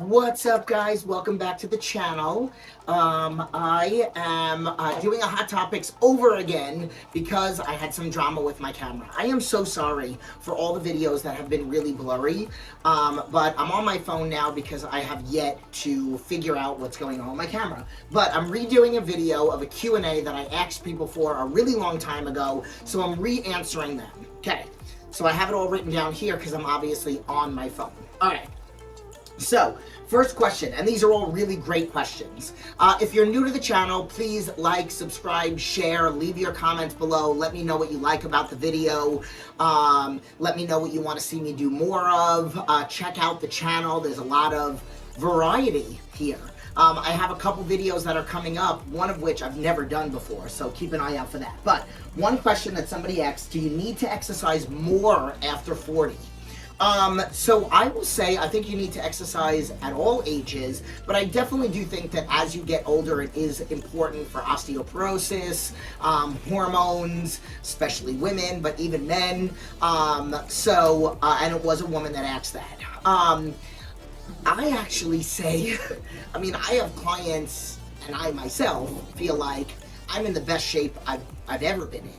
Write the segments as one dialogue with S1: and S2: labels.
S1: What's up, guys? Welcome back to the channel. I am doing a Hot Topics over again because I had some drama with my camera. I am so sorry for all the videos that have been really blurry, but I'm on my phone now because I have yet to figure out what's going on with my camera. But I'm redoing a video of a Q&A that I asked people for a really long time ago, so I'm re-answering them. Okay, so I have it all written down here because I'm obviously on my phone. All right. So, first question, and these are all really great questions. If you're new to the channel, please like, subscribe, share, leave your comments below. Let me know what you like about the video. Let me know what you want to see me do more of. Check out the channel. There's a lot of variety here. I have a couple videos that are coming up, one of which I've never done before, so keep an eye out for that. But one question that somebody asked, do you need to exercise more after 40? So I will say I think you need to exercise at all ages, but I definitely do think that as you get older, it is important for osteoporosis, hormones, especially women, but even men. And it was a woman that asked that. I actually say, I mean, I have clients, and I myself feel like I'm in the best shape I've ever been in.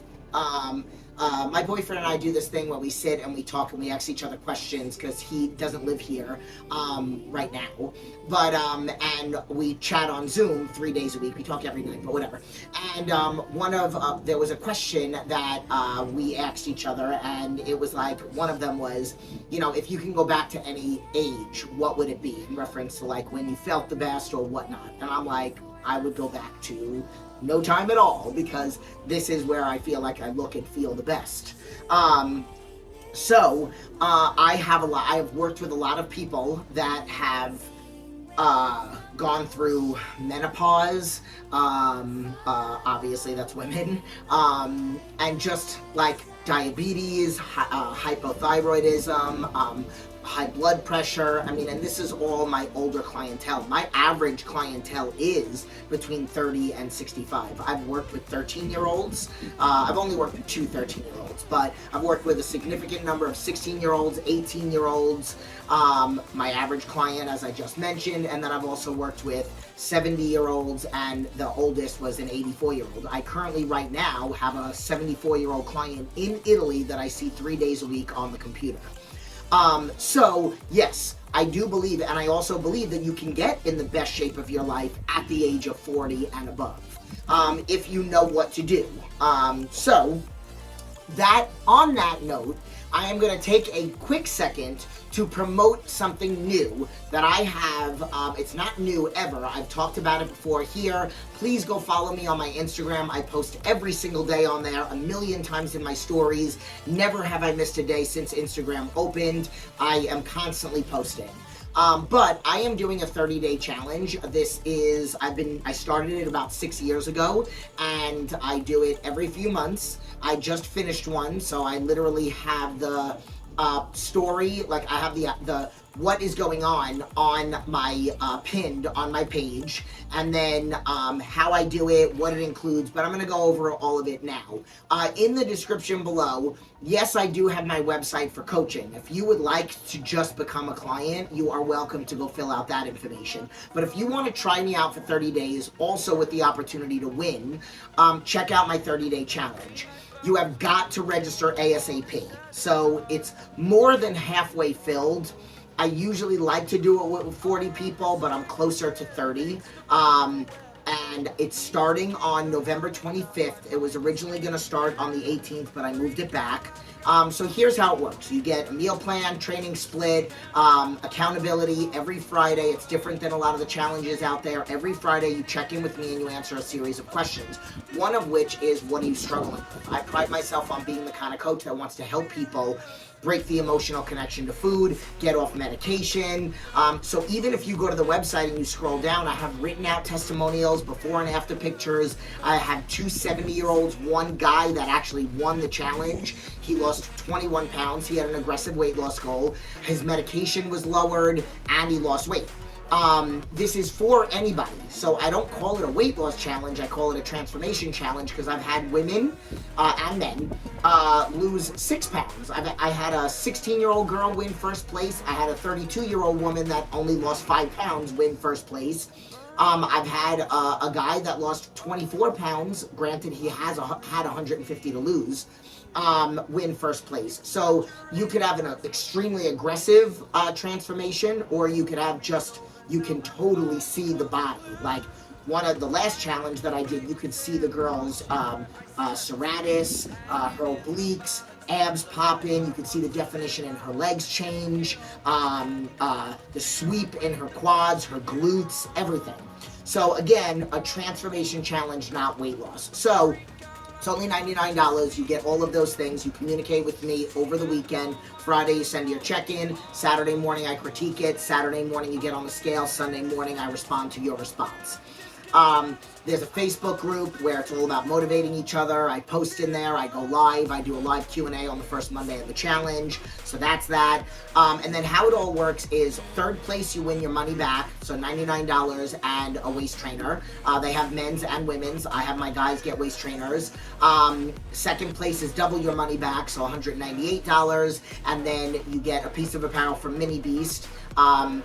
S1: My boyfriend and I do this thing where we sit and we talk and we ask each other questions because he doesn't live here right now. But, and we chat on Zoom 3 days a week. We talk every night, but whatever. And there was a question that we asked each other, and it was like, one of them was, you know, if you can go back to any age, what would it be? In reference to like when you felt the best or whatnot. And I'm like, I would go back to no time at all, because this is where I feel like I look and feel the best. I have worked with a lot of people that have gone through menopause, obviously that's women, and just like diabetes, hypothyroidism, high blood pressure. I mean, and this is all my older clientele. My average clientele is between 30 and 65. I've worked with 13-year-olds. I've only worked with two 13-year-olds, but I've worked with a significant number of 16-year-olds, 18-year-olds, my average client, as I just mentioned, and then I've also worked with 70-year-olds, and the oldest was an 84-year-old. I currently, right now, have a 74-year-old client in Italy that I see 3 days a week on the computer. So, yes, I do believe, and I also believe that you can get in the best shape of your life at the age of 40 and above, if you know what to do. On that note, I am going to take a quick second to promote something new that I have. It's not new ever. I've talked about it before here. Please go follow me on my Instagram. I post every single day on there, 1,000,000 times in my stories. Never have I missed a day since Instagram opened. I am constantly posting. But I am doing a 30-day challenge. I started it about 6 years ago, and I do it every few months. I just finished one, so I literally have the story, like I have the what is going on my pinned on my page, and then how I do it, what it includes, but I'm going to go over all of it now. In the description below, yes, I do have my website for coaching. If you would like to just become a client, you are welcome to go fill out that information. But if you want to try me out for 30 days, also with the opportunity to win, check out my 30-day challenge. You have got to register ASAP. So it's more than halfway filled. I usually like to do it with 40 people, but I'm closer to 30. And it's starting on November 25th. It was originally going to start on the 18th, but I moved it back. So here's how it works. You get a meal plan, training split, accountability every Friday. It's different than a lot of the challenges out there. Every Friday you check in with me and you answer a series of questions. One of which is, what are you struggling with? I pride myself on being the kind of coach that wants to help people break the emotional connection to food, get off medication. So even if you go to the website and you scroll down, I have written out testimonials, before and after pictures. I have two 70-year-olds, one guy that actually won the challenge. He lost 21 pounds. He had an aggressive weight loss goal. His medication was lowered and he lost weight. This is for anybody. So I don't call it a weight loss challenge. I call it a transformation challenge because I've had women and men lose 6 pounds. I had a 16-year-old girl win first place. I had a 32-year-old woman that only lost 5 pounds win first place. I've had a guy that lost 24 pounds. Granted, he has had 150 to lose. Win first place. So you could have an extremely aggressive transformation, or you could have just, you can totally see the body. Like one of the last challenge that I did, you could see the girl's serratus, her obliques, abs popping. You could see the definition in her legs change, the sweep in her quads, her glutes, everything. So again, a transformation challenge, not weight loss. So it's only $99. You get all of those things. You communicate with me over the weekend. Friday, you send your check-in. Saturday morning, I critique it. Saturday morning, you get on the scale. Sunday morning, I respond to your response. There's a Facebook group where it's all about motivating each other. I post in there. I go live. I do a live Q&A on the first Monday of the challenge. So that's that. And then how it all works is third place, you win your money back. So $99 and a waist trainer. They have men's and women's. I have my guys get waist trainers. Second place is double your money back, so $198. And then you get a piece of apparel from Mini Beast.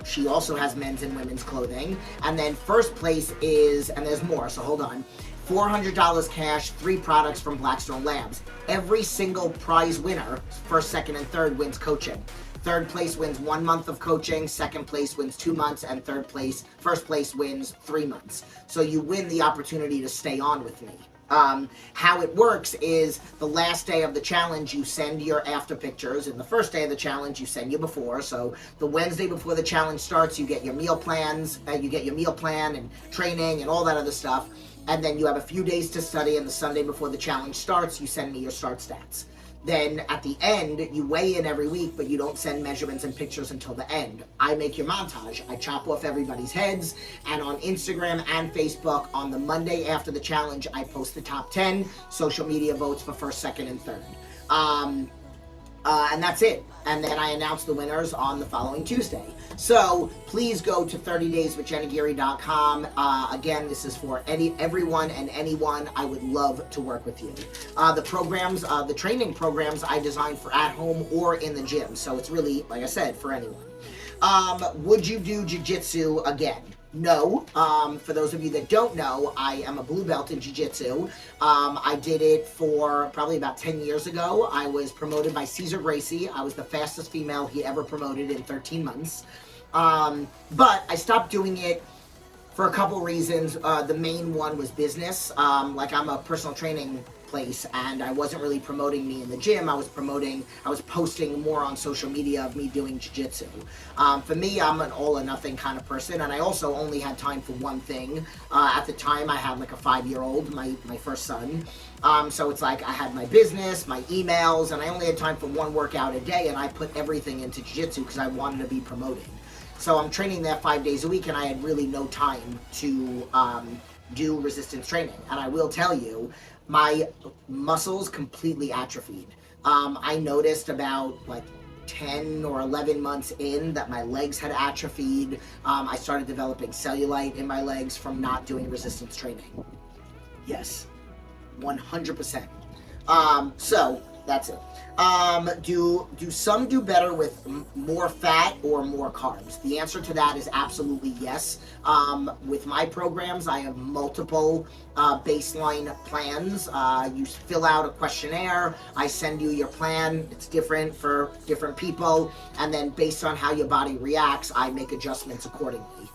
S1: She also has men's and women's clothing. And then first place is, and there's more, so hold on, $400 cash, 3 products from Blackstone Labs. Every single prize winner, first, second, and third, wins coaching. Third place wins 1 month of coaching, second place wins 2 months, and first place wins 3 months. So you win the opportunity to stay on with me. How it works is the last day of the challenge, you send your after pictures, and the first day of the challenge, you send your before. So the Wednesday before the challenge starts, you get your meal plans, you get your meal plan and training and all that other stuff. And then you have a few days to study, and the Sunday before the challenge starts, you send me your start stats. Then at the end, you weigh in every week, but you don't send measurements and pictures until the end. I make your montage. I chop off everybody's heads, and on Instagram and Facebook, on the Monday after the challenge, I post the top 10 social media votes for first, second, and third. And that's it. And then I announce the winners on the following Tuesday. So please go to 30dayswithjenaguirre.com. Again, this is for everyone and anyone. I would love to work with you. The programs, the training programs I designed for at home or in the gym. So it's really, like I said, for anyone. Would you do jiu-jitsu again? No. For those of you that don't know, I am a blue belt in jiu-jitsu. I did it for probably about 10 years ago. I was promoted by Cesar Gracie. I was the fastest female he ever promoted in 13 months. But I stopped doing it for a couple reasons. The main one was business. Like I'm a personal training place, and I wasn't really promoting me in the gym. I was posting more on social media of me doing jiu-jitsu. For me, I'm an all or nothing kind of person, and I also only had time for one thing. At the time, I had like a 5-year-old, my first son. So it's like I had my business, my emails, and I only had time for one workout a day, and I put everything into jiu-jitsu because I wanted to be promoting. So I'm training there 5 days a week, and I had really no time to do resistance training. And I will tell you, my muscles completely atrophied. I noticed about like 10 or 11 months in that my legs had atrophied. I started developing cellulite in my legs from not doing resistance training. Yes, 100%. So that's it. Do some do better with more fat or more carbs? The answer to that is absolutely yes. With my programs, I have multiple baseline plans. You fill out a questionnaire. I send you your plan. It's different for different people. And then based on how your body reacts, I make adjustments accordingly.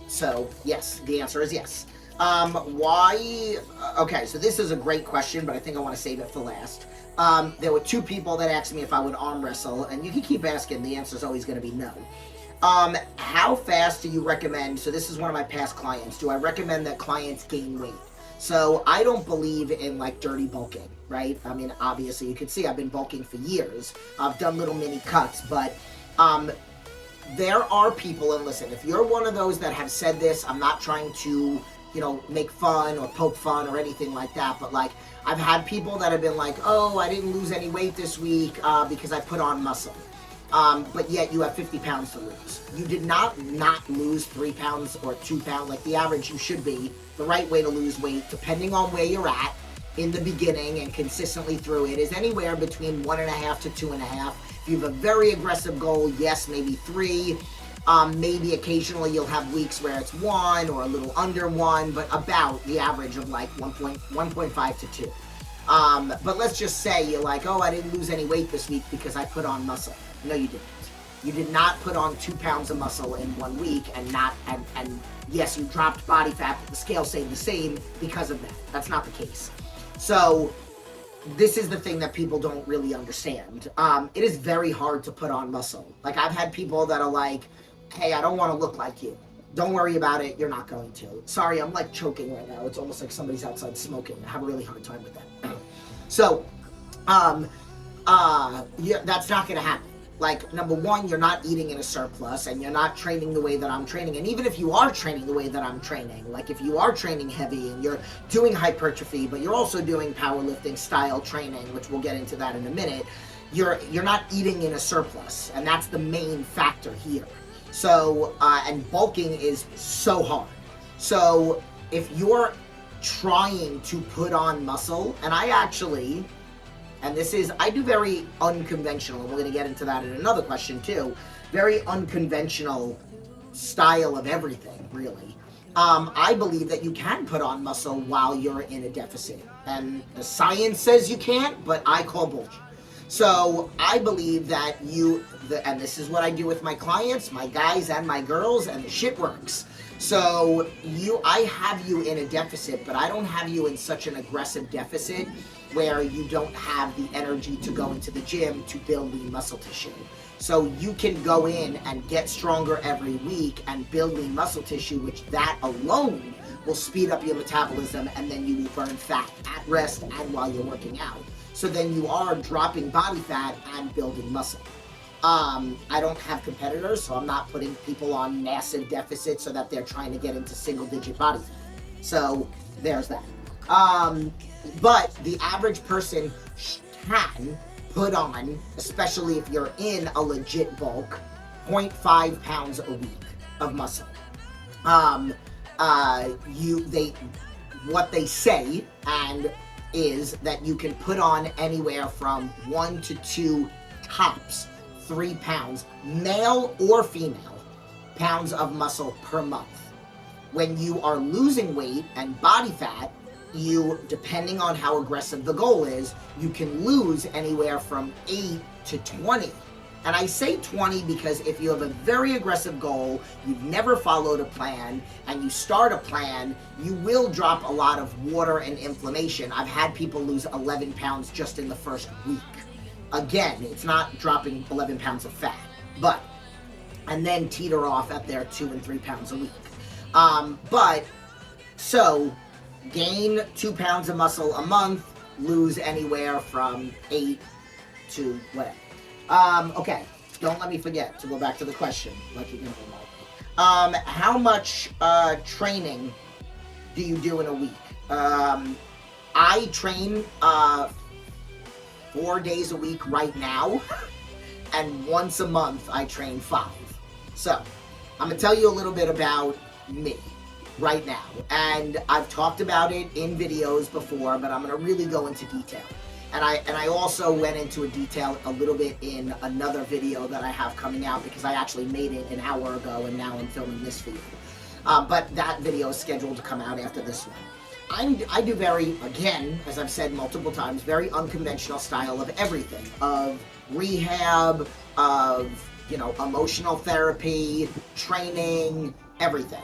S1: So yes, the answer is yes. Why? Okay, so this is a great question, but I think I want to save it for last. There were 2 people that asked me if I would arm wrestle, and you can keep asking. The answer is always going to be no. How fast do you recommend? So this is one of my past clients. Do I recommend that clients gain weight? So I don't believe in like dirty bulking, right? I mean, obviously you can see I've been bulking for years. I've done little mini cuts, but there are people, and listen, if you're one of those that have said this, I'm not trying to, you know, make fun or poke fun or anything like that, but like I've had people that have been like, oh, I didn't lose any weight this week because I put on muscle. but yet you have 50 pounds to lose. You did not lose 3 pounds or 2 pounds, like the average you should be. The right way to lose weight, depending on where you're at in the beginning and consistently through it, is anywhere between 1.5 to 2.5. If you have a very aggressive goal, yes, maybe 3. Maybe occasionally you'll have weeks where it's 1 or a little under 1, but about the average of like 1.5 to 2. But let's just say you're like, oh, I didn't lose any weight this week because I put on muscle. No, you didn't. You did not put on 2 pounds of muscle in 1 week and yes, you dropped body fat, but the scale stayed the same because of that. That's not the case. So this is the thing that people don't really understand. It is very hard to put on muscle. Like, I've had people that are like, hey, I don't want to look like you. Don't worry about it. You're not going to. Sorry, I'm like choking right now. It's almost like somebody's outside smoking. I have a really hard time with that. So, yeah, that's not going to happen. Like, number one, you're not eating in a surplus, and you're not training the way that I'm training. And even if you are training the way that I'm training, like if you are training heavy and you're doing hypertrophy, but you're also doing powerlifting style training, which we'll get into that in a minute, you're not eating in a surplus, and that's the main factor here. So, and bulking is so hard. So, if you're trying to put on muscle, and I actually... and this is, I do very unconventional, and we're going to get into that in another question too, very unconventional style of everything, really. I believe that you can put on muscle while you're in a deficit. And the science says you can't, but I call bullshit. So I believe that and this is what I do with my clients, my guys and my girls, and the shit works. So I have you in a deficit, but I don't have you in such an aggressive deficit where you don't have the energy to go into the gym to build lean muscle tissue. So you can go in and get stronger every week and build lean muscle tissue, which that alone will speed up your metabolism, and then you will burn fat at rest and while you're working out. So then you are dropping body fat and building muscle. I don't have competitors, so I'm not putting people on massive deficits so that they're trying to get into single-digit body fat. So there's that. But the average person can put on, especially if you're in a legit bulk, 0.5 pounds a week of muscle. What they say is that you can put on anywhere from 1 to 2 tops 3 pounds, male or female, pounds of muscle per month. When you are losing weight and body fat, depending on how aggressive the goal is, you can lose anywhere from 8 to 20. And I say 20 because if you have a very aggressive goal, you've never followed a plan, and you start a plan, you will drop a lot of water and inflammation. I've had people lose 11 pounds just in the first week. Again, it's not dropping 11 pounds of fat, and then teeter off at their 2 and 3 pounds a week. So gain 2 pounds of muscle a month, lose anywhere from 8 to whatever. Okay, don't let me forget to go back to the question, like you're gonna know. How much training do you do in a week? I train 4 days a week right now, and once a month I train 5. So, I'm gonna tell you a little bit about me right now, and I've talked about it in videos before, but I'm gonna really go into detail. And I also went into a detail a little bit in another video that I have coming out, because I actually made it an hour ago and now I'm filming this for you. But that video is scheduled to come out after this one. I do very, again, as I've said multiple times, very unconventional style of everything. Of rehab, of, emotional therapy, training, everything.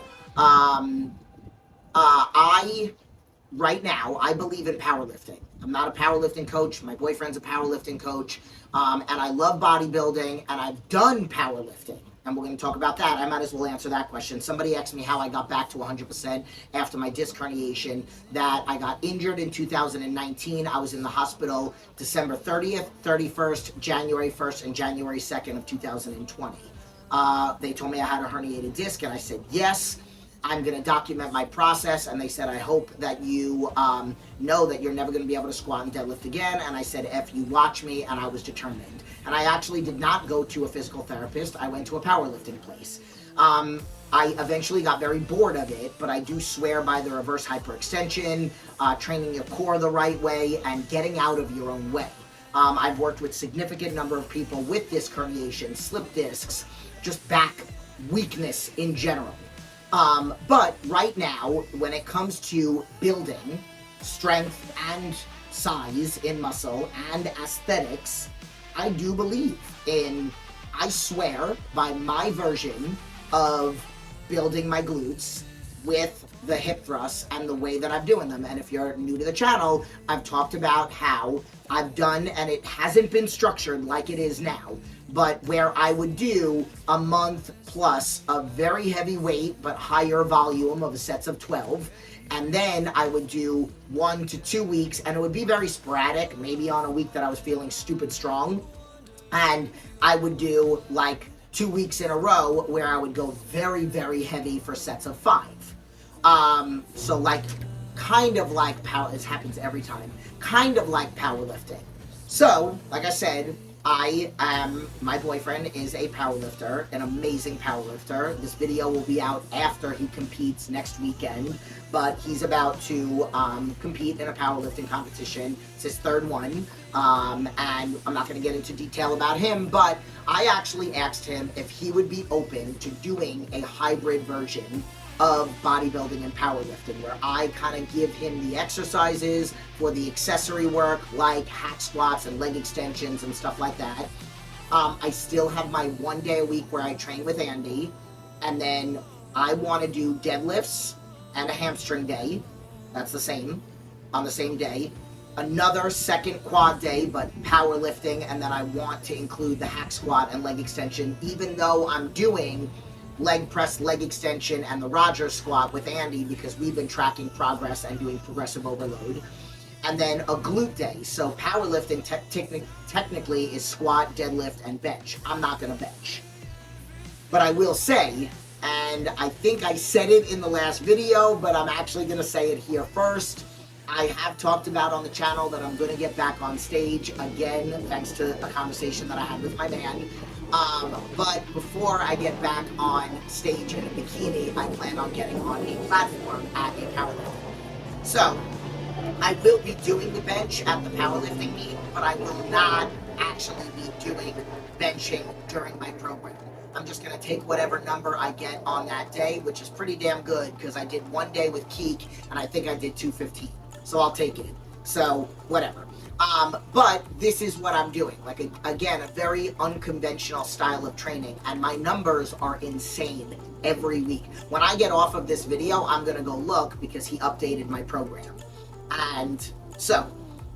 S1: Right now, I believe in powerlifting. I'm not a powerlifting coach. My boyfriend's a powerlifting coach. And I love bodybuilding, and I've done powerlifting. And we're going to talk about that. I might as well answer that question. Somebody asked me how I got back to 100% after my disc herniation. That I got injured in 2019. I was in the hospital December 30th, 31st, January 1st, and January 2nd of 2020. They told me I had a herniated disc, and I said yes. I'm going to document my process. And they said, I hope that you know that you're never going to be able to squat and deadlift again. And I said, F you, watch me. And I was determined. And I actually did not go to a physical therapist. I went to a powerlifting place. I eventually got very bored of it, but I do swear by the reverse hyperextension, training your core the right way, and getting out of your own way. I've worked with significant number of people with disc herniation, slip discs, just back weakness in general. But right now, when it comes to building strength and size in muscle and aesthetics, I do believe in, I swear by my version of building my glutes with the hip thrusts and the way that I'm doing them. And if you're new to the channel, I've talked about how I've done, and it hasn't been structured like it is now, but where I would do a month plus of very heavy weight but higher volume of sets of 12, and then I would do 1 to 2 weeks, and it would be very sporadic, maybe on a week that I was feeling stupid strong, and I would do like 2 weeks in a row where I would go very, very heavy for sets of 5. So like, kind of like power, this happens every time, kind of like powerlifting. So, like I said, my boyfriend is a powerlifter, an amazing powerlifter. This video will be out after he competes next weekend, but he's about to compete in a powerlifting competition. It's his third one, and I'm not going to get into detail about him, but I actually asked him if he would be open to doing a hybrid version of bodybuilding and powerlifting, where I kind of give him the exercises for the accessory work, like hack squats and leg extensions and stuff like that. I still have my 1 day a week where I train with Andy, and then I want to do deadlifts and a hamstring day. That's the same, on the same day. Another second quad day, but powerlifting, and then I want to include the hack squat and leg extension, even though I'm doing leg press, leg extension, and the Rogers squat with Andy, because we've been tracking progress and doing progressive overload. And then a glute day. So powerlifting technically is squat, deadlift, and bench. I'm not going to bench. But I will say, and I think I said it in the last video, but I'm actually going to say it here first, I have talked about on the channel that I'm going to get back on stage again, thanks to a conversation that I had with my man. But before I get back on stage in a bikini, I plan on getting on a platform at a powerlifting. So, I will be doing the bench at the powerlifting meet, but I will not actually be doing benching during my program. I'm just going to take whatever number I get on that day, which is pretty damn good, because I did 1 day with Keek, and I think I did 215. So I'll take it. So, whatever. But this is what I'm doing. Like, again, a very unconventional style of training, and my numbers are insane every week. When I get off of this video, I'm going to go look, because he updated my program. And so,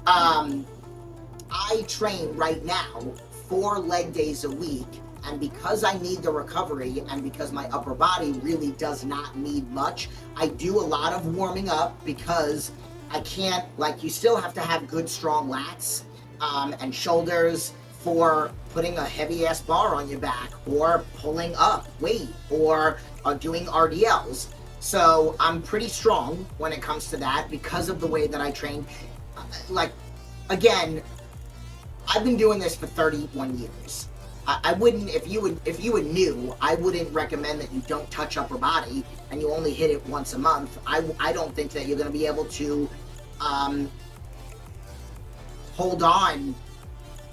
S1: I train right now 4 leg days a week, and because I need the recovery, and because my upper body really does not need much, I do a lot of warming up, because I can't, like, you still have to have good, strong lats and shoulders for putting a heavy-ass bar on your back, or pulling up weight, or doing RDLs. So I'm pretty strong when it comes to that, because of the way that I train. Like, again, I've been doing this for 31 years. I wouldn't, if you were new, I wouldn't recommend that you don't touch upper body and you only hit it once a month. I don't think that you're going to be able to hold on.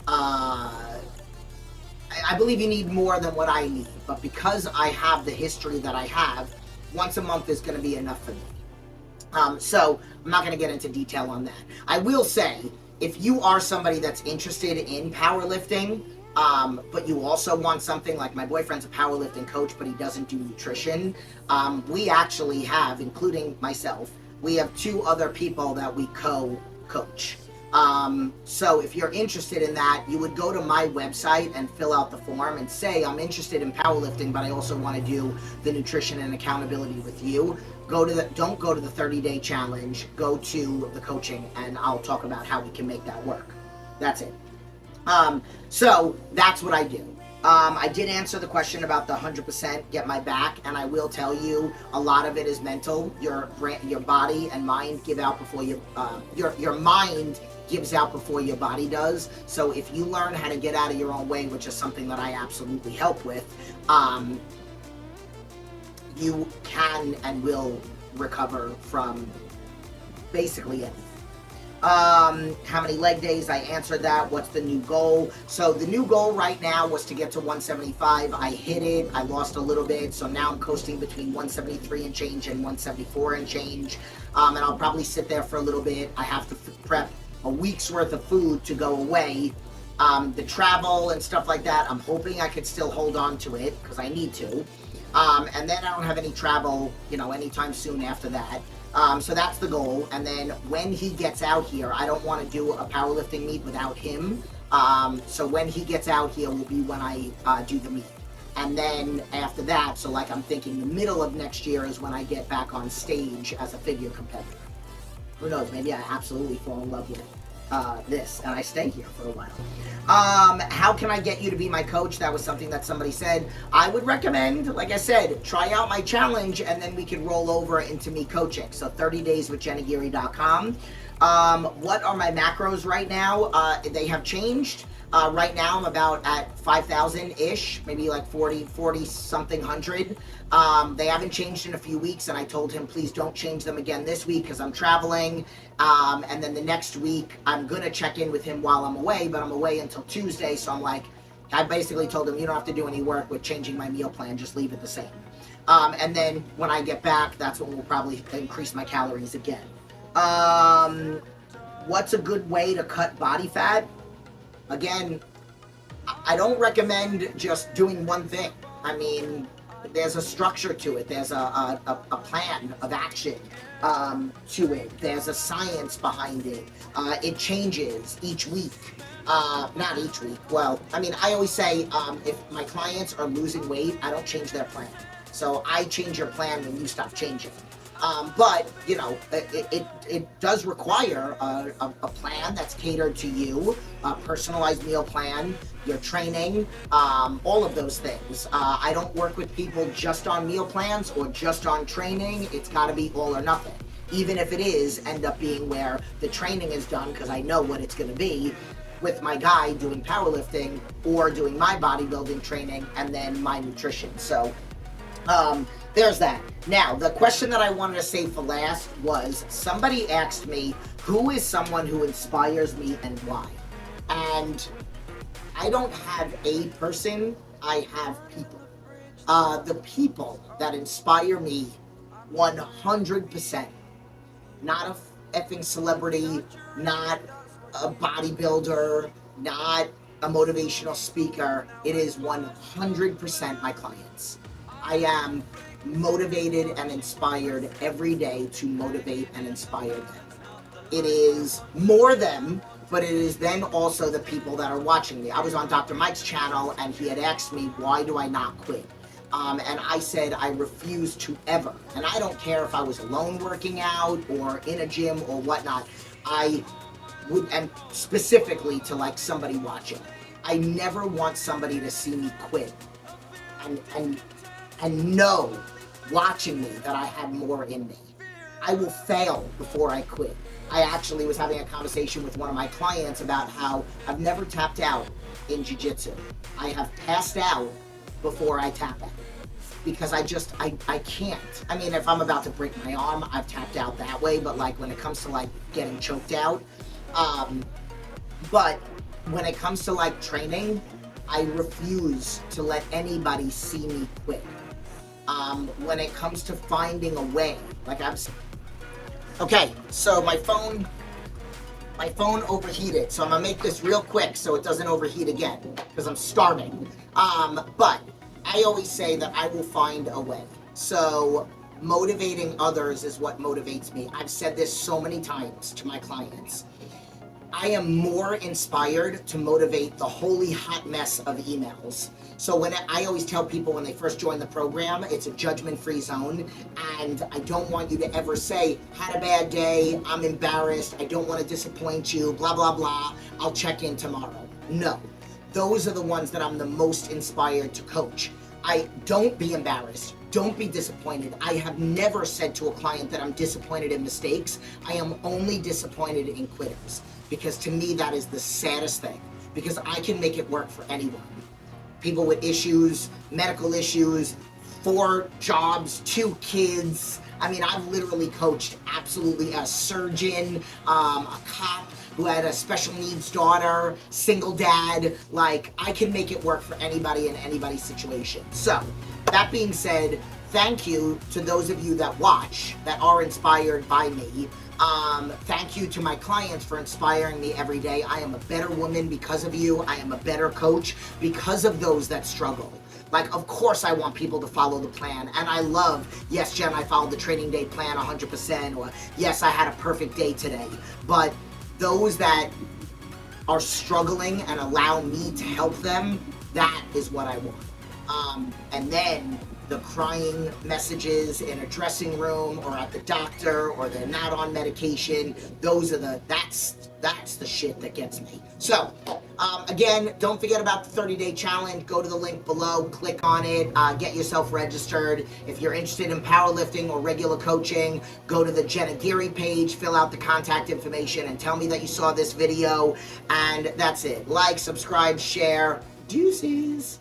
S1: I believe you need more than what I need, but because I have the history that I have, once a month is going to be enough for me. So I'm not going to get into detail on that. I will say, if you are somebody that's interested in powerlifting, but you also want something, like my boyfriend's a powerlifting coach, but he doesn't do nutrition. We actually have, including myself, we have 2 other people that we co-coach. So if you're interested in that, you would go to my website and fill out the form and say, I'm interested in powerlifting, but I also want to do the nutrition and accountability with you. Don't go to the 30-day challenge, go to the coaching, and I'll talk about how we can make that work. That's it. So that's what I do. I did answer the question about the 100% get my back, and I will tell you a lot of it is mental. Your body and mind give out before your mind gives out before your body does. So if you learn how to get out of your own way, which is something that I absolutely help with, you can and will recover from basically anything. How many leg days? I answered that. What's the new goal? So the new goal right now was to get to 175. I hit it. I lost a little bit. So now I'm coasting between 173 and change and 174 and change. And I'll probably sit there for a little bit. I have to prep a week's worth of food to go away. The travel and stuff like that, I'm hoping I could still hold on to it because I need to. And then I don't have any travel, anytime soon after that. So that's the goal. And then when he gets out here, I don't want to do a powerlifting meet without him. So when he gets out here will be when I do the meet. And then after that, so like I'm thinking the middle of next year is when I get back on stage as a figure competitor. Who knows, maybe I absolutely fall in love with this and I stay here for a while. How can I get you to be my coach? That was something that somebody said. I would recommend, like I said, try out my challenge and then we can roll over into me coaching. So 30dayswithjenaguirre.com. What are my macros right now? They have changed. Right now I'm about at 5,000-ish, maybe like 40 something hundred. They haven't changed in a few weeks, and I told him please don't change them again this week because I'm traveling. And then the next week I'm gonna check in with him while I'm away, but I'm away until Tuesday, so I'm like, I basically told him you don't have to do any work with changing my meal plan, just leave it the same. And then when I get back, that's when we'll probably increase my calories again. What's a good way to cut body fat? Again, I don't recommend just doing one thing. I mean, there's a structure to it. There's a plan of action to it. There's a science behind it. It changes each week. Not each week. Well, I mean, I always say if my clients are losing weight, I don't change their plan. So I change your plan when you stop changing. But, it does require a plan that's catered to you, a personalized meal plan, your training, all of those things. I don't work with people just on meal plans or just on training. It's got to be all or nothing. Even if it is, end up being where the training is done because I know what it's going to be with my guy doing powerlifting or doing my bodybuilding training and then my nutrition. So, there's that. Now, the question that I wanted to save for last was, somebody asked me, who is someone who inspires me and why? And I don't have a person, I have people. The people that inspire me 100%. Not a effing celebrity, not a bodybuilder, not a motivational speaker. It is 100% my clients. I am motivated and inspired every day to motivate and inspire them. It is more them, but it is then also the people that are watching me. I was on Dr. Mike's channel and he had asked me, why do I not quit? And I said, I refuse to ever. And I don't care if I was alone working out or in a gym or whatnot. I would, and specifically to like somebody watching, I never want somebody to see me quit and know watching me that I had more in me. I will fail before I quit. I actually was having a conversation with one of my clients about how I've never tapped out in jiu-jitsu. I have passed out before I tap out because I can't. I mean, if I'm about to break my arm, I've tapped out that way, but like when it comes to like getting choked out, but when it comes to like training, I refuse to let anybody see me quit. When it comes to finding a way, like okay, so my phone overheated, so I'm gonna make this real quick so it doesn't overheat again, because I'm starving. But I always say that I will find a way. So motivating others is what motivates me. I've said this so many times to my clients. I am more inspired to motivate the holy hot mess of emails. So when I always tell people when they first join the program, it's a judgment-free zone, and I don't want you to ever say, had a bad day, I'm embarrassed, I don't want to disappoint you, blah, blah, blah, I'll check in tomorrow. No. those are the ones that I'm the most inspired to coach. Don't be embarrassed. Don't be disappointed. I have never said to a client that I'm disappointed in mistakes. I am only disappointed in quitters, because to me that is the saddest thing, because I can make it work for anyone. People with issues, medical issues, 4 jobs, 2 kids. I mean, I've literally coached absolutely a surgeon, a cop who had a special needs daughter, single dad. Like, I can make it work for anybody in anybody's situation. So, that being said, thank you to those of you that watch, that are inspired by me. Thank you to my clients for inspiring me every day. I am a better woman because of you. I am a better coach because of those that struggle. Like, of course I want people to follow the plan, and I love, yes, Jen, I followed the training day plan 100%, or yes, I had a perfect day today. But those that are struggling and allow me to help them, that is what I want. And then the crying messages in a dressing room or at the doctor, or they're not on medication, that's the shit that gets me. So, again, don't forget about the 30-day challenge. Go to the link below, click on it, get yourself registered. If you're interested in powerlifting or regular coaching, go to the Jen Aguirre page, fill out the contact information, and tell me that you saw this video. And that's it. Like, subscribe, share. Deuces.